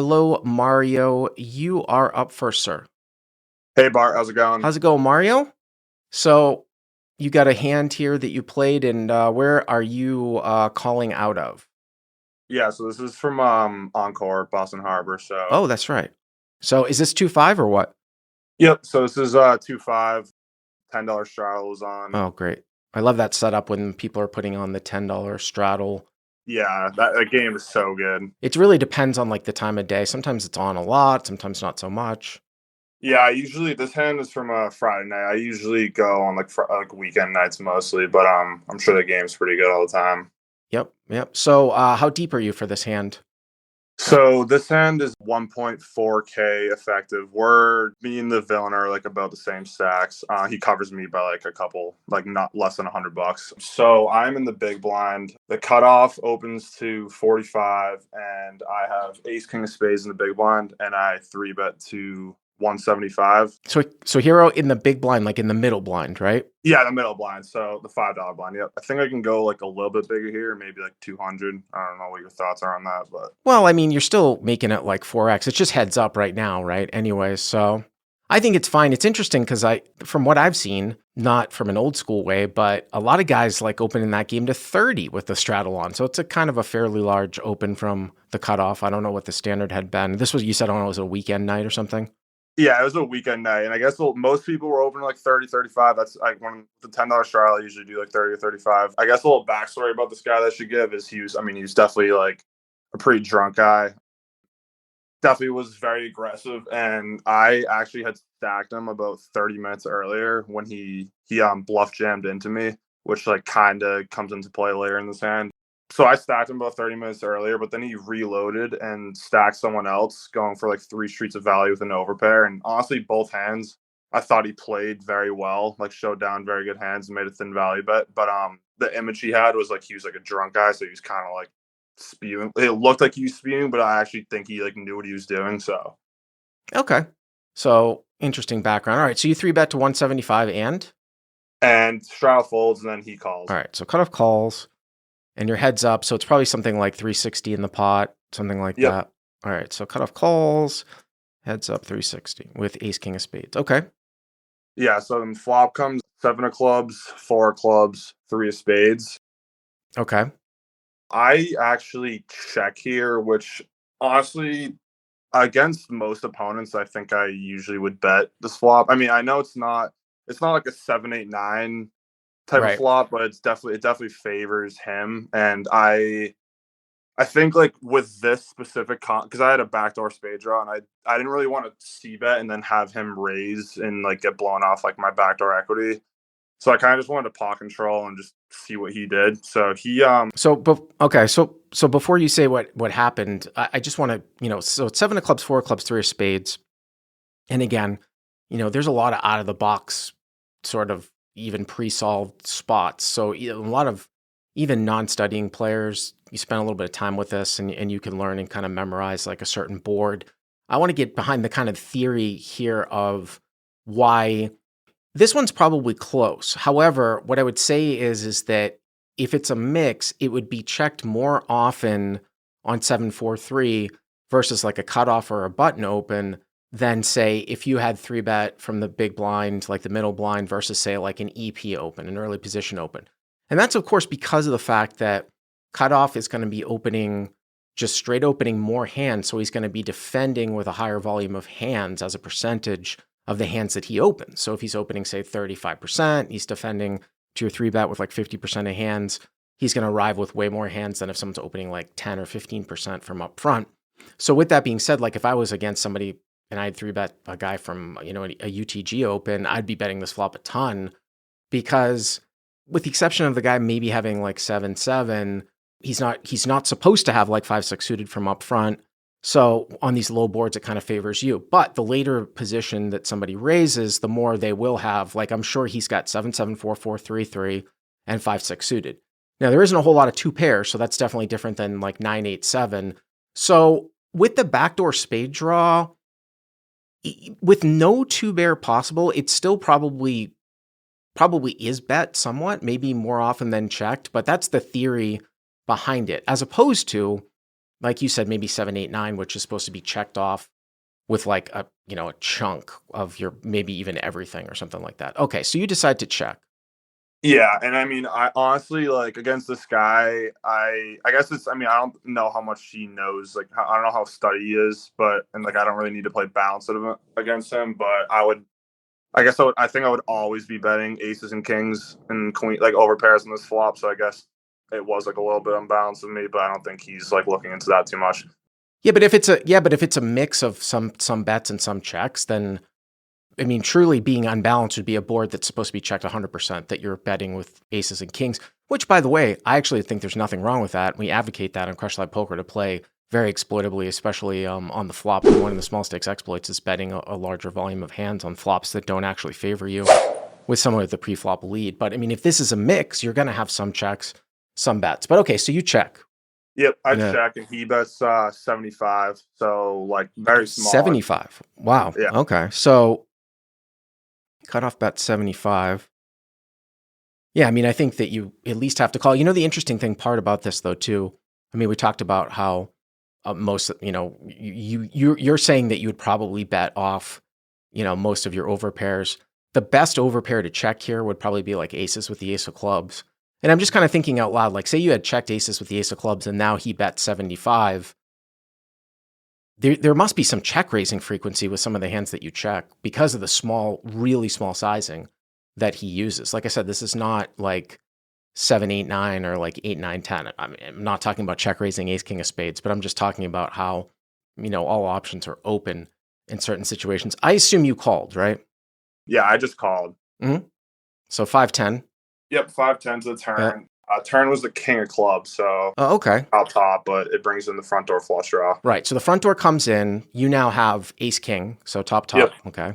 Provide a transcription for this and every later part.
Hello, Mario. You are up first, sir. Hey Bart, how's it going? How's it going, Mario? So you got a hand here that you played, and where are you calling out of? Yeah, so this is from Encore Boston Harbor. So Oh, that's right. So is this 2-5 or what? yep, so this is 2-5, $10 straddles on. Oh, great. I love that setup when people are putting on the $10 straddle. Yeah, that game is so good. It really depends on like the time of day. Sometimes it's on a lot, sometimes not so much. Yeah, I usually this hand is from a Friday night. I usually go on like weekend nights mostly, but I'm sure the game's pretty good all the time. Yep, yep. So how deep are you for this hand? So this hand is 1.4K effective. Me and the villain are like about the same stacks. He covers me by like a couple, like not less than $100. So I'm in the big blind. The cutoff opens to 45, and I have Ace King of Spades in the big blind, and I three bet to 175. So hero in the big blind, like in the middle blind, right? Yeah, the middle blind. So the $5 blind. Yep. I think I can go like a little bit bigger here, maybe like 200. I don't know what your thoughts are on that, but Well, I mean, you're still making it like 4x. It's just heads up right now, right? Anyways, so I think it's fine. It's interesting because from what I've seen, not from an old school way, but a lot of guys like opening that game to 30 with the straddle on. So it's a kind of a fairly large open from the cutoff. I don't know what the standard had been. This was, you said, I don't know, it was a weekend night or something? yeah, it was a weekend night, and I guess most people were open like 30, 35. That's like when the $10 trial I usually do like 30 or 35. I guess a little backstory about this guy that I should give is he was definitely like a pretty drunk guy. Definitely was very aggressive, and I actually had stacked him about 30 minutes earlier when he bluff jammed into me, which like kind of comes into play later in this hand. So I stacked him about 30 minutes earlier, but then he reloaded and stacked someone else, going for like three streets of value with an overpair. And honestly, both hands, I thought he played very well, like showed down very good hands and made a thin value bet. But the image he had was like he was like a drunk guy, so he was kind of like spewing. It looked like he was spewing, but I actually think he like knew what he was doing. So Okay. So interesting background. All right. So you three bet to 175 and Stroud folds, and then he all calls. right. So cutoff calls and your heads up. So it's probably something like 360 in the pot, something like Yep. that. All right. So cutoff calls, heads up 360 with ace king of spades. Okay. Yeah. So then flop comes seven of clubs, four of clubs, three of spades. Okay. I actually check here, which honestly, against most opponents, I think I usually would bet this flop. I mean, I know it's not like a 7-8-9 type of Right. flop, but it definitely favors him. And I think like with this specific because I had a backdoor spade draw, and I didn't really want to c bet and then have him raise and like get blown off like my backdoor equity. So I kind of just wanted to pot control and just see what he did. So Okay. So before you say what happened, I just want to, so it's seven of clubs, four of clubs, three of spades. And again, there's a lot of out of the box sort of even pre-solved spots. So a lot of even non-studying players, you spend a little bit of time with this and you can learn and kind of memorize like a certain board. I want to get behind the kind of theory here of why this one's probably close. However, what I would say is that if it's a mix, it would be checked more often on 7-4-3 versus like a cutoff or a button open than say if you had three bet from the big blind, like the middle blind versus say like an EP open, an early position open. And that's of course because of the fact that cutoff is going to be opening just straight opening more hands. So he's going to be defending with a higher volume of hands as a percentage of the hands that he opens. So if he's opening, say, 35%, he's defending 2 or 3 bet with like 50% of hands, he's going to arrive with way more hands than if someone's opening like 10 or 15% from up front. So with that being said, like if I was against somebody and I'd 3 bet a guy from, a UTG open, I'd be betting this flop a ton because with the exception of the guy maybe having like 7-7, he's not supposed to have like 5-6 suited from up front. So on these low boards, it kind of favors you. But the later position that somebody raises, the more they will have. Like I'm sure he's got 7-7, 4-4, 3-3, and 5-6 suited. Now there isn't a whole lot of two pairs, so that's definitely different than like 9-8-7. So with the backdoor spade draw, with no two pair possible, it still probably is bet somewhat, maybe more often than checked. But that's the theory behind it, as opposed to like you said, maybe 7, 8, 9, which is supposed to be checked off with like a chunk of your maybe even everything or something like that. Okay, so you decide to check. Yeah, and I mean, I honestly like against this guy. I guess it's. I mean, I don't know how much he knows. Like, I don't know how steady he is, but and like I don't really need to play balance against him. But I would. I guess I would. I think I would always be betting aces and kings and queen like over pairs in this flop. So I guess it was like a little bit unbalanced with me, but I don't think he's like looking into that too much. Yeah, but if it's a mix of some bets and some checks, then I mean, truly being unbalanced would be a board that's supposed to be checked 100%, that you're betting with aces and kings, which, by the way, I actually think there's nothing wrong with that. We advocate that on Crush Live Poker to play very exploitably, especially on the flop. One of the small stakes exploits is betting a larger volume of hands on flops that don't actually favor you with someone with the pre-flop lead. But I mean, if this is a mix, you're going to have some checks, some bets. But okay, so you check. Yep, I check, and he bets 75, so like very small. 75. Wow. Yeah. Okay, so cutoff bet 75. Yeah, I mean, I think that you at least have to call. The interesting part about this, though, too. I mean, we talked about how most, you're saying that you would probably bet off, most of your overpairs. The best overpair to check here would probably be like aces with the ace of clubs. And I'm just kind of thinking out loud, like say you had checked aces with the ace of clubs and now he bet 75. There must be some check raising frequency with some of the hands that you check because of the really small sizing that he uses. Like I said, this is not like 7, 8, 9 or like 8, 9, 10. I mean, I'm not talking about check raising ace, king of spades, but I'm just talking about how, all options are open in certain situations. I assume you called, right? Yeah, I just called. Mm-hmm. So 5-10. Yep, 5-10 to the turn. Turn was the king of clubs, so okay. Out top, but it brings in the front door flush draw. Right, so the front door comes in. You now have ace king, so top. Yep. Okay.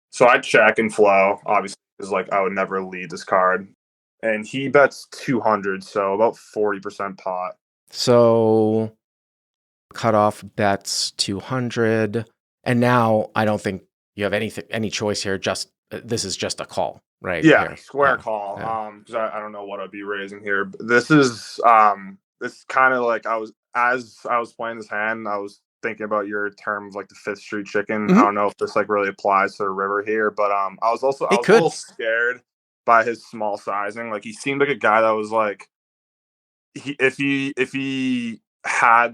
So I check and flow, obviously, because like I would never lead this card. And he bets 200, so about 40% pot. So cutoff bets 200, and now I don't think you have any choice here. Just this is just a call. Right. Yeah, here. square call. Yeah. Because I don't know what I'd be raising here. But this is this kind of like as I was playing this hand, I was thinking about your term of like the Fifth Street chicken. Mm-hmm. I don't know if this like really applies to the river here, but I was a little scared by his small sizing. Like he seemed like a guy that was like if he had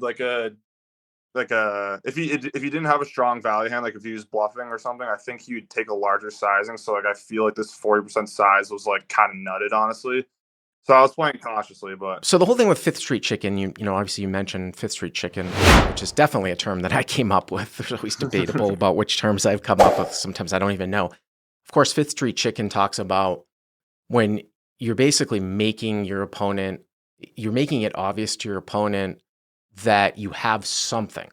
if he didn't have a strong value hand, like if he was bluffing or something, I think he would take a larger sizing. So like I feel like this 40% size was like kind of nutted, honestly. So I was playing cautiously, but so the whole thing with Fifth Street chicken, you know, obviously you mentioned Fifth Street chicken, which is definitely a term that I came up with. There's always debatable about which terms I've come up with. Sometimes I don't even know. Of course, Fifth Street chicken talks about when you're basically making your opponent, you're making it obvious to your opponent that you have something,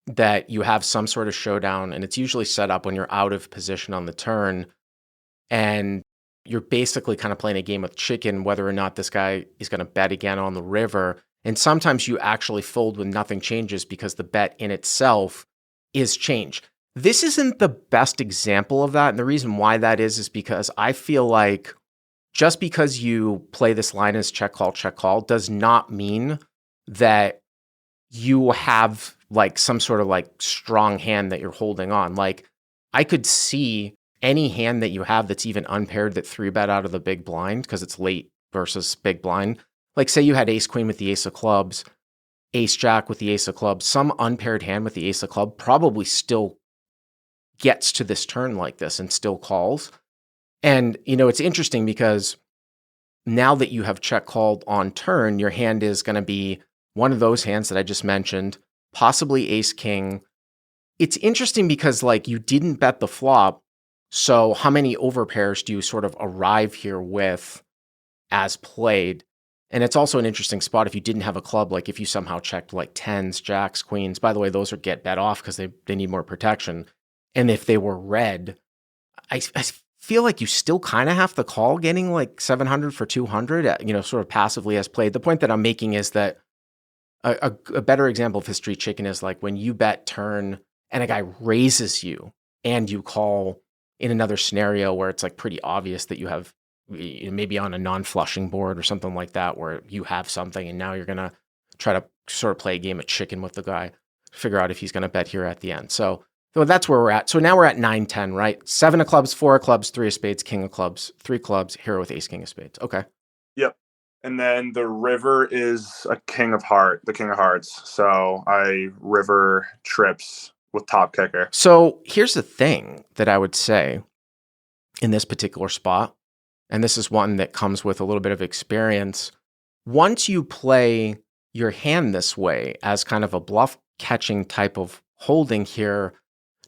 that you have some sort of showdown, and it's usually set up when you're out of position on the turn, and you're basically kind of playing a game of chicken, whether or not this guy is going to bet again on the river. And sometimes you actually fold when nothing changes because the bet in itself is change. This isn't the best example of that, and the reason why that is because I feel like just because you play this line as check call does not mean that you have like some sort of like strong hand that you're holding on. Like I could see any hand that you have that's even unpaired that 3-bet out of the big blind because it's late versus big blind. Like say you had ace queen with the ace of clubs, ace jack with the ace of clubs, some unpaired hand with the ace of club probably still gets to this turn like this and still calls. And, you know, it's interesting because now that you have check called on turn, your hand is going to be one of those hands that I just mentioned, possibly ace king. It's interesting because like you didn't bet the flop. So how many overpairs do you sort of arrive here with as played? And it's also an interesting spot if you didn't have a club, like if you somehow checked like tens, jacks, queens. By the way, those are get bet off because they need more protection. And if they were red, I feel like you still kind of have to call getting like 700 for 200, you know, sort of passively as played. The point that I'm making is that a better example of history chicken is like when you bet turn and a guy raises you and you call in another scenario where it's like pretty obvious that you have maybe on a non-flushing board or something like that where you have something and now you're going to try to sort of play a game of chicken with the guy, figure out if he's going to bet here at the end. So that's where we're at. So now we're at 9-10, right? 7 of clubs, 4 of clubs, 3 of spades, king of clubs, 3 clubs, hero with ace, king of spades. Okay. Yep. And then the river is the king of hearts. So I river trips with top kicker. So here's the thing that I would say in this particular spot, and this is one that comes with a little bit of experience. Once you play your hand this way as kind of a bluff catching type of holding here,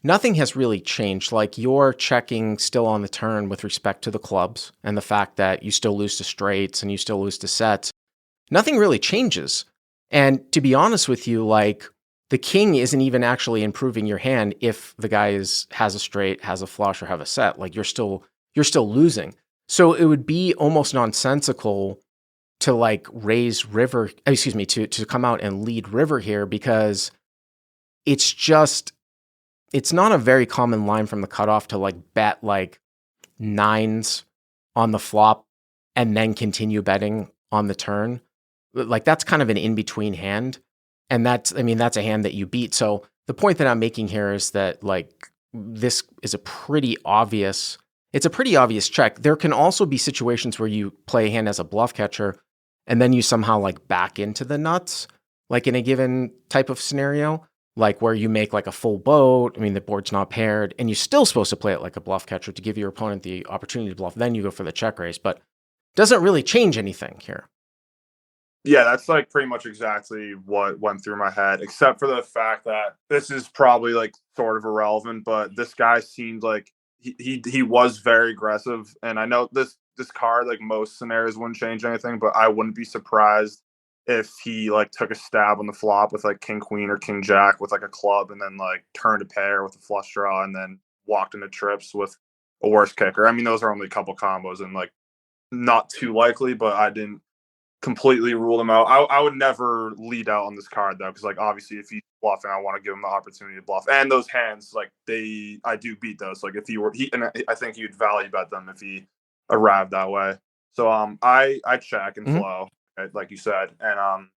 nothing has really changed. Like you're checking still on the turn with respect to the clubs and the fact that you still lose to straights and you still lose to sets. Nothing really changes. And to be honest with you, like the king isn't even actually improving your hand if the guy has a straight, has a flush, or have a set. Like you're still losing. So it would be almost nonsensical to like raise river, to come out and lead river here, because it's not a very common line from the cutoff to like bet like 9s on the flop and then continue betting on the turn. Like that's kind of an in-between hand. And that's a hand that you beat. So the point that I'm making here is that like this is it's a pretty obvious check. There can also be situations where you play a hand as a bluff catcher and then you somehow like back into the nuts, like in a given type of scenario, like where you make like a full boat. I mean, the board's not paired and you're still supposed to play it like a bluff catcher to give your opponent the opportunity to bluff. Then you go for the check raise, but doesn't really change anything here. Yeah, that's like pretty much exactly what went through my head, except for the fact that this is probably like sort of irrelevant, but this guy seemed like he was very aggressive. And I know this card, like most scenarios, wouldn't change anything, but I wouldn't be surprised if he like took a stab on the flop with like king queen or king jack with like a club and then like turned a pair with a flush draw and then walked into trips with a worse kicker. I mean, those are only a couple combos and like not too likely, but I didn't completely rule them out. I would never lead out on this card though, because like obviously if he's bluffing, I want to give him the opportunity to bluff. And those hands, like I do beat those. Like if and I think you'd value bet them if he arrived that way. So I check and flow, like you said, and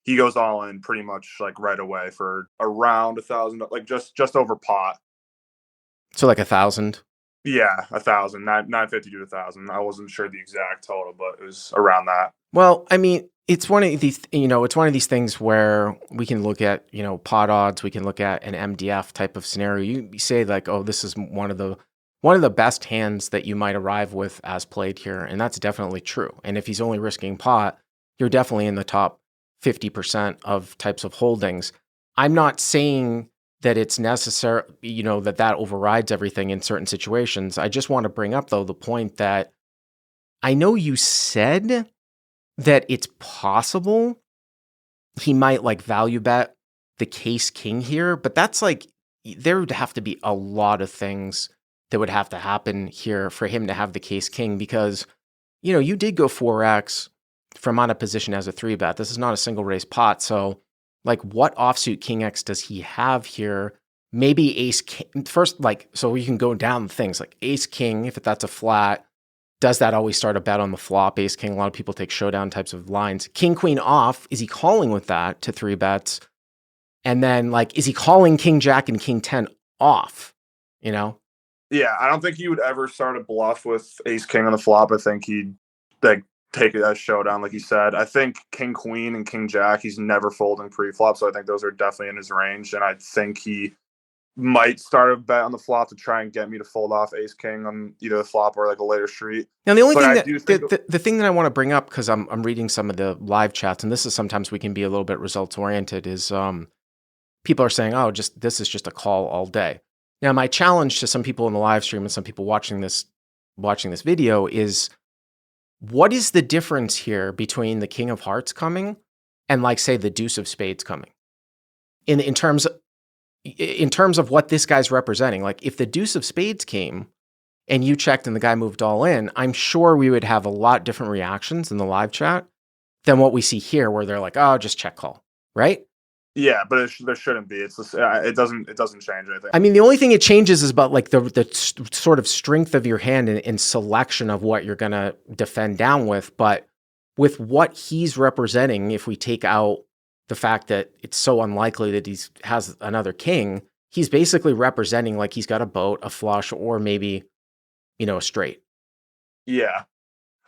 he goes all in pretty much like right away for around 1,000, like just over pot. So like 1,000. Yeah, 1,000, 950 to 1,000. I wasn't sure the exact total, but it was around that. Well, I mean, it's one of these things where we can look at, pot odds. We can look at an MDF type of scenario. You say like, oh, this is one of the best hands that you might arrive with as played here. And that's definitely true. And if he's only risking pot, you're definitely in the top 50% of types of holdings. I'm not saying that it's necessary, that overrides everything in certain situations. I just want to bring up, though, the point that I know you said that it's possible he might like value bet the case king here, but that's like, there would have to be a lot of things that would have to happen here for him to have the case king, because, you did go 4x from out of position as a 3-bet. This is not a single raise pot. So like what offsuit king X does he have here? Maybe ace king first, like, so you can go down things like ace king, if that's a flat. Does that always start a bet on the flop? Ace king, a lot of people take showdown types of lines. King queen off, is he calling with that to 3 bets? And then like, is he calling king jack and king 10 off? Yeah, I don't think he would ever start a bluff with ace king on the flop. I think he'd like take it as showdown, like you said. I think king queen and king jack, he's never folding pre-flop, so I think those are definitely in his range. And I think he might start a bet on the flop to try and get me to fold off ace king on either the flop or like a later street. Now the only thing the thing that I want to bring up, because I'm reading some of the live chats, and this is sometimes we can be a little bit results oriented, is people are saying, oh, this is just a call all day. Now my challenge to some people in the live stream and some people watching this video is, what is the difference here between the king of hearts coming and like say the deuce of spades coming in terms of what this guy's representing? Like if the deuce of spades came and you checked and the guy moved all in, I'm sure we would have a lot different reactions in the live chat than what we see here, where they're like, oh, just check call, right? Yeah, but there shouldn't be. It doesn't change anything. I mean, the only thing it changes is about like the sort of strength of your hand and selection of what you're going to defend down with. But with what he's representing, if we take out the fact that it's so unlikely that he has another king, he's basically representing like he's got a boat, a flush, or maybe, a straight. Yeah.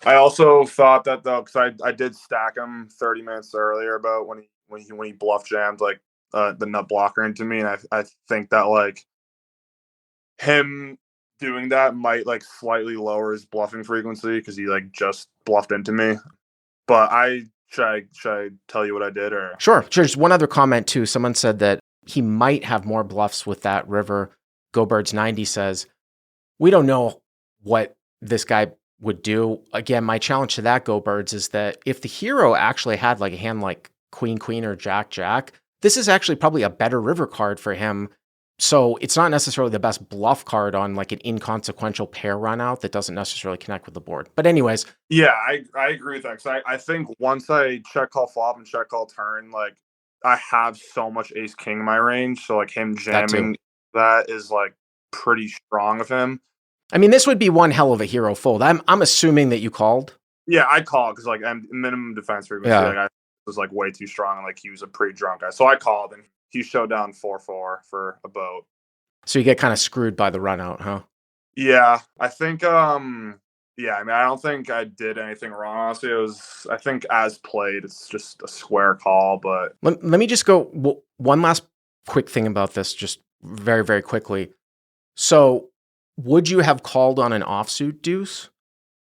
I also thought that though, because I did stack him 30 minutes earlier about when he bluff jammed like the nut blocker into me, and I think that like him doing that might like slightly lower his bluffing frequency because he like just bluffed into me. But should I tell you what I did or? Sure. Just one other comment too. Someone said that he might have more bluffs with that river. Go Birds 90 says, we don't know what this guy would do. Again, my challenge to that, Go Birds, is that if the hero actually had like a hand like Queen, Queen, or Jack, Jack, this is actually probably a better river card for him. So it's not necessarily the best bluff card on like an inconsequential pair run out that doesn't necessarily connect with the board. But anyways. Yeah, I agree with that. Because I think once I check call flop and check call turn, like I have so much ace king in my range. So like him jamming that is like pretty strong of him. I mean, this would be one hell of a hero fold. I'm assuming that you called. Yeah, I called because like minimum defense frequency. Yeah. Like I was like way too strong and like he was a pretty drunk guy. So I called and he showed down 4-4 for a boat. So you get kind of screwed by the run out, huh? Yeah, I think yeah, I mean, I don't think I did anything wrong. Honestly, I think as played, it's just a square call. But let me just go one last quick thing about this, just very, very quickly. So would you have called on an offsuit deuce?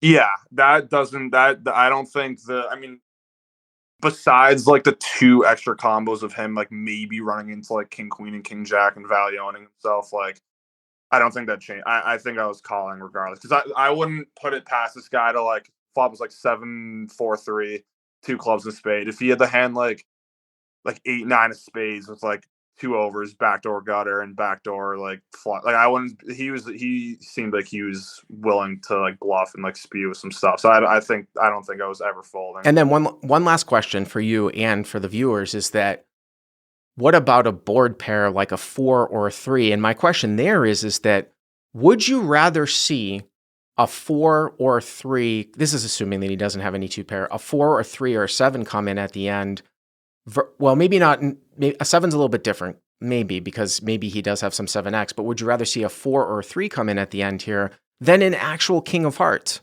Yeah, I don't think I mean, besides like the 2 extra combos of him, like maybe running into like king, queen, and king, jack and value owning himself, like, I don't think that changed. I think I was calling regardless because I wouldn't put it past this guy to like flop was like 7-4-3, 2 clubs and a spade. If he had the hand like 8-9 of spades with like 2 overs, backdoor gutter and backdoor like flop, like I wouldn't. He seemed like he was willing to like bluff and like spew some stuff. So I don't think I was ever folding. And then one last question for you and for the viewers is that, what about a board pair like a 4 or a 3? And my question there is that would you rather see a 4 or a 3? This is assuming that he doesn't have any 2 pair. A 4 or 3 or a 7 come in at the end. Well, maybe not. Maybe a 7's a little bit different, maybe because maybe he does have some 7x. But would you rather see a 4 or a 3 come in at the end here than an actual king of hearts?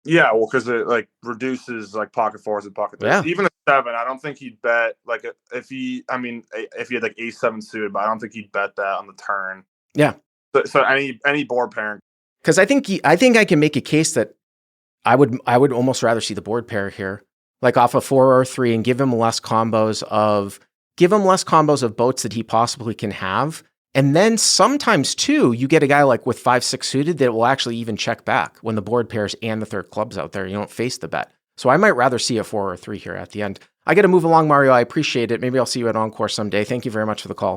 Yeah, well, because it like reduces like pocket fours and pocket threes. Yeah. Even a 7, I don't think he'd bet like if he had like ace-7 suited, but I don't think he'd bet that on the turn. Yeah. So any board pair. Because I think I can make a case that I would almost rather see the board pair here, like off a 4 or a 3, and give him less combos of boats that he possibly can have. And then sometimes too, you get a guy like with 5-6 suited that will actually even check back when the board pairs and the third club's out there. You don't face the bet. So I might rather see a 4 or a 3 here at the end. I got to move along, Mario. I appreciate it. Maybe I'll see you at Encore someday. Thank you very much for the call.